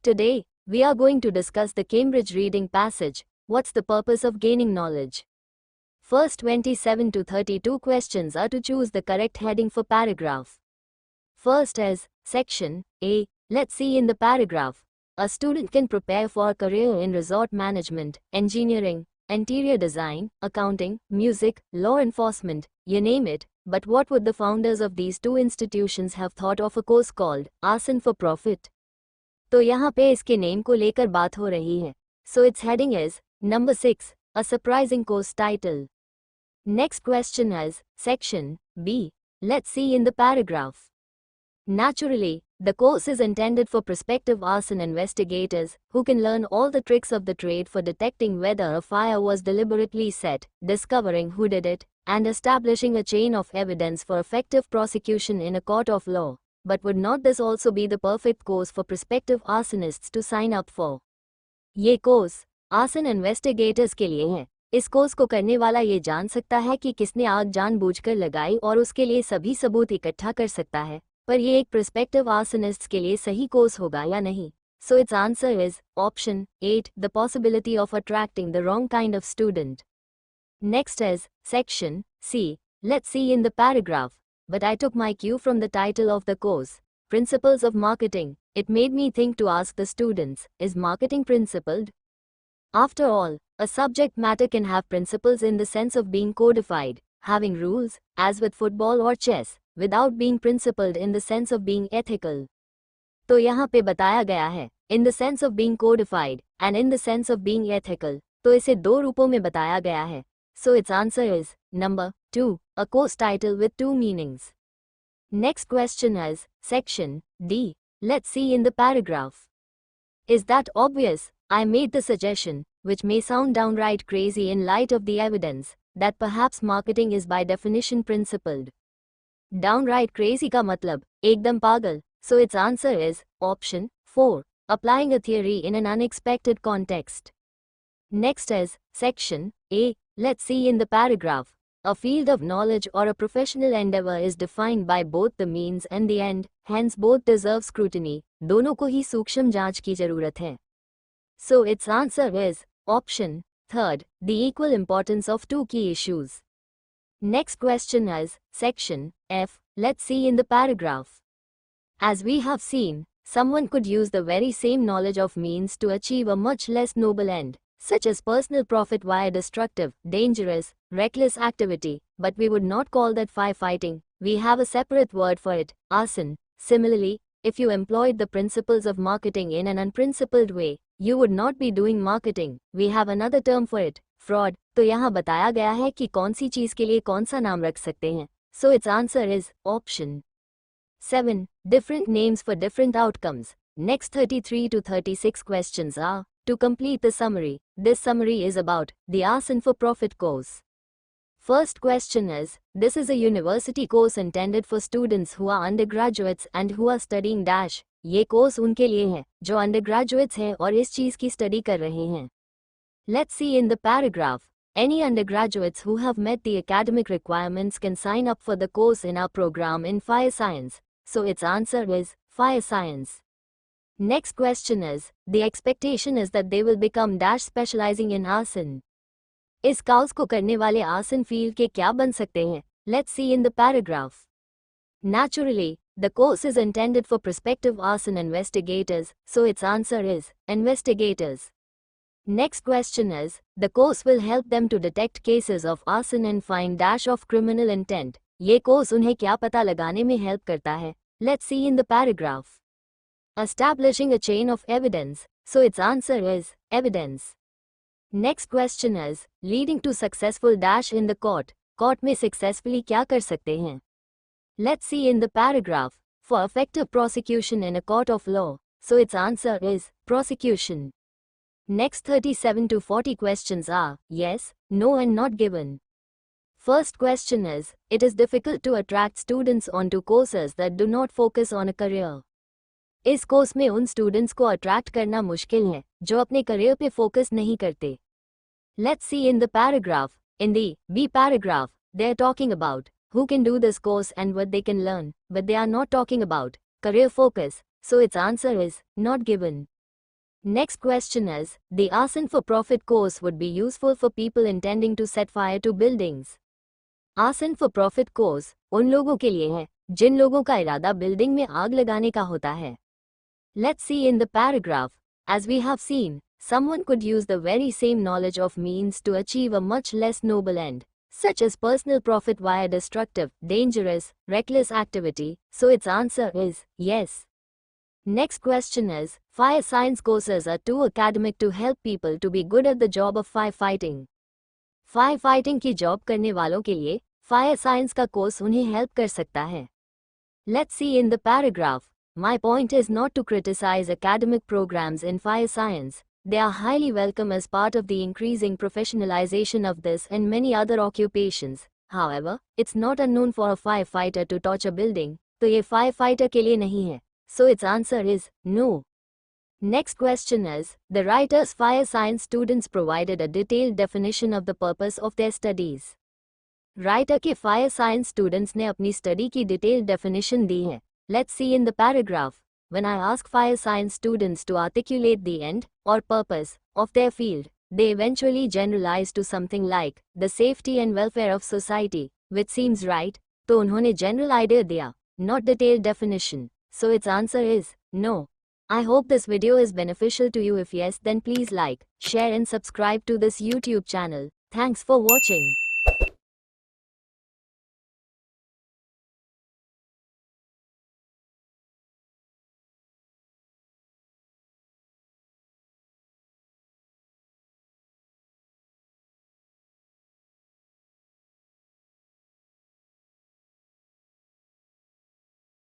Today, we are going to discuss the Cambridge reading passage. What's the purpose of gaining knowledge? First 27 to 32 questions are to choose the correct heading for paragraph. First is Section A. Let's see in the paragraph. A student can prepare for a career in resort management, engineering, interior design, accounting, music, law enforcement, you name it. But what would the founders of these two institutions have thought of a course called Arson for Profit? तो यहाँ पे इसके name को लेकर बात हो रही है. So its heading is number 6, a surprising course title. Next question is Section B. Let's see in the paragraph. Naturally, the course is intended for prospective arson investigators who can learn all the tricks of the trade for detecting whether a fire was deliberately set, discovering who did it, and establishing a chain of evidence for effective prosecution in a court of law. But would not this also be the perfect course for prospective arsonists to sign up for? ये course arson investigators के लिए है. इस course को करने वाला ये जान सकता है कि किसने आग जानबूझकर लगाई और उसके लिए सभी सबूत इकट्ठा कर सकता है. पर ये एक प्रोस्पेक्टिव आर्सनिस्ट्स के लिए सही कोर्स होगा या नहीं? So its answer is option 8, the possibility of attracting the wrong kind of student. Next is Section C. Let's see in the paragraph. But I took my cue from the title of the course, Principles of Marketing. It made me think to ask the students, is marketing principled? After all, a subject matter can have principles in the sense of being codified, having rules, as with football or chess, without being principled in the sense of being ethical. तो यहाँ पे बताया गया है, in the sense of being codified, and in the sense of being ethical, तो इसे दो रूपों में बताया गया है. So its answer is number 2, a course title with two meanings. Next question is Section D. Let's see in the paragraph. Is that obvious? I made the suggestion, which may sound downright crazy in light of the evidence, that perhaps marketing is by definition principled. Downright crazy का मतलब एकदम पागल. So its answer is option 4, applying a theory in an unexpected context. Next is Section A. Let's see in the paragraph. A field of knowledge or a professional endeavor is defined by both the means and the end, hence both deserve scrutiny. दोनों को ही सूक्ष्म जांच की जरूरत है. So its answer is option 3, the equal importance of two key issues. Next question is Section F. Let's see in the paragraph. As we have seen, someone could use the very same knowledge of means to achieve a much less noble end, such as personal profit via destructive, dangerous, reckless activity, but we would not call that firefighting. We have a separate word for it, arson. Similarly, if you employed the principles of marketing in an unprincipled way, you would not be doing marketing. We have another term for it, fraud. तो यहाँ बताया गया है कि कौन सी चीज के लिए कौन सा नाम रख सकते हैं. So its answer is option 7, different names for different outcomes. Next 33 to 36 questions are to complete the summary. This summary is about the Arson for Profit course. First question is, this is a university course intended for students who are undergraduates and who are studying dash. ये course उनके लिए है जो undergraduates हैं और इस चीज की स्टडी कर रहे हैं. Let's see in the paragraph. Any undergraduates who have met the academic requirements can sign up for the course in our program in fire science. So its answer is fire science. Next question is, the expectation is that they will become dash specializing in arson. इस course को करने वाले arson field के क्या बन सकते हैं? Let's see in the paragraph. Naturally, the course is intended for prospective arson investigators, so its answer is investigators. Next question is, the course will help them to detect cases of arson and find dash of criminal intent. ये course उन्हें क्या पता लगाने में help करता है? Let's see in the paragraph. Establishing a chain of evidence, so its answer is evidence. Next question is, leading to successful dash in the court. Court में successfully क्या कर सकते हैं? Let's see in the paragraph. For effective prosecution in a court of law, so its answer is prosecution. Next 37 to 40 questions are yes, no and not given. First question is, it is difficult to attract students onto courses that do not focus on a career. इस course में उन students को attract करना मुश्किल है जो अपने career पे फोकस नहीं करते. Let's see in the paragraph. In the B paragraph, they are talking about who can do this course and what they can learn, but they are not talking about career focus, so its answer is not given. Next question is, the arson for profit course would be useful for people intending to set fire to buildings. आसन for profit course उन लोगों के लिए है जिन लोगों का इरादा building में आग लगाने का होता है. Let's see in the paragraph. As we have seen, someone could use the very same knowledge of means to achieve a much less noble end, such as personal profit via destructive, dangerous, reckless activity, so its answer is yes. Next question is, fire science courses are too academic to help people to be good at the job of firefighting. Firefighting की job करने वालों के लिए fire science का course उन्हें help कर सकता है. Let's see in the paragraph. My point is not to criticise academic programmes in fire science. They are highly welcome as part of the increasing professionalization of this and many other occupations. However, it's not unknown for a firefighter to torch a building, तो ये firefighter के लिए नहीं है. So its answer is no. Next question is, the writer's fire science students provided a detailed definition of the purpose of their studies. Writer के fire science students ने अपनी study की detailed definition दी है. Let's see in the paragraph. When I ask fire science students to articulate the end or purpose of their field, they eventually generalize to something like the safety and welfare of society, which seems right. तो उन्होंने general idea दिया, not detailed definition. So its answer is no. I hope this video is beneficial to you. If yes, then please like, share and subscribe to this YouTube channel. Thanks for watching.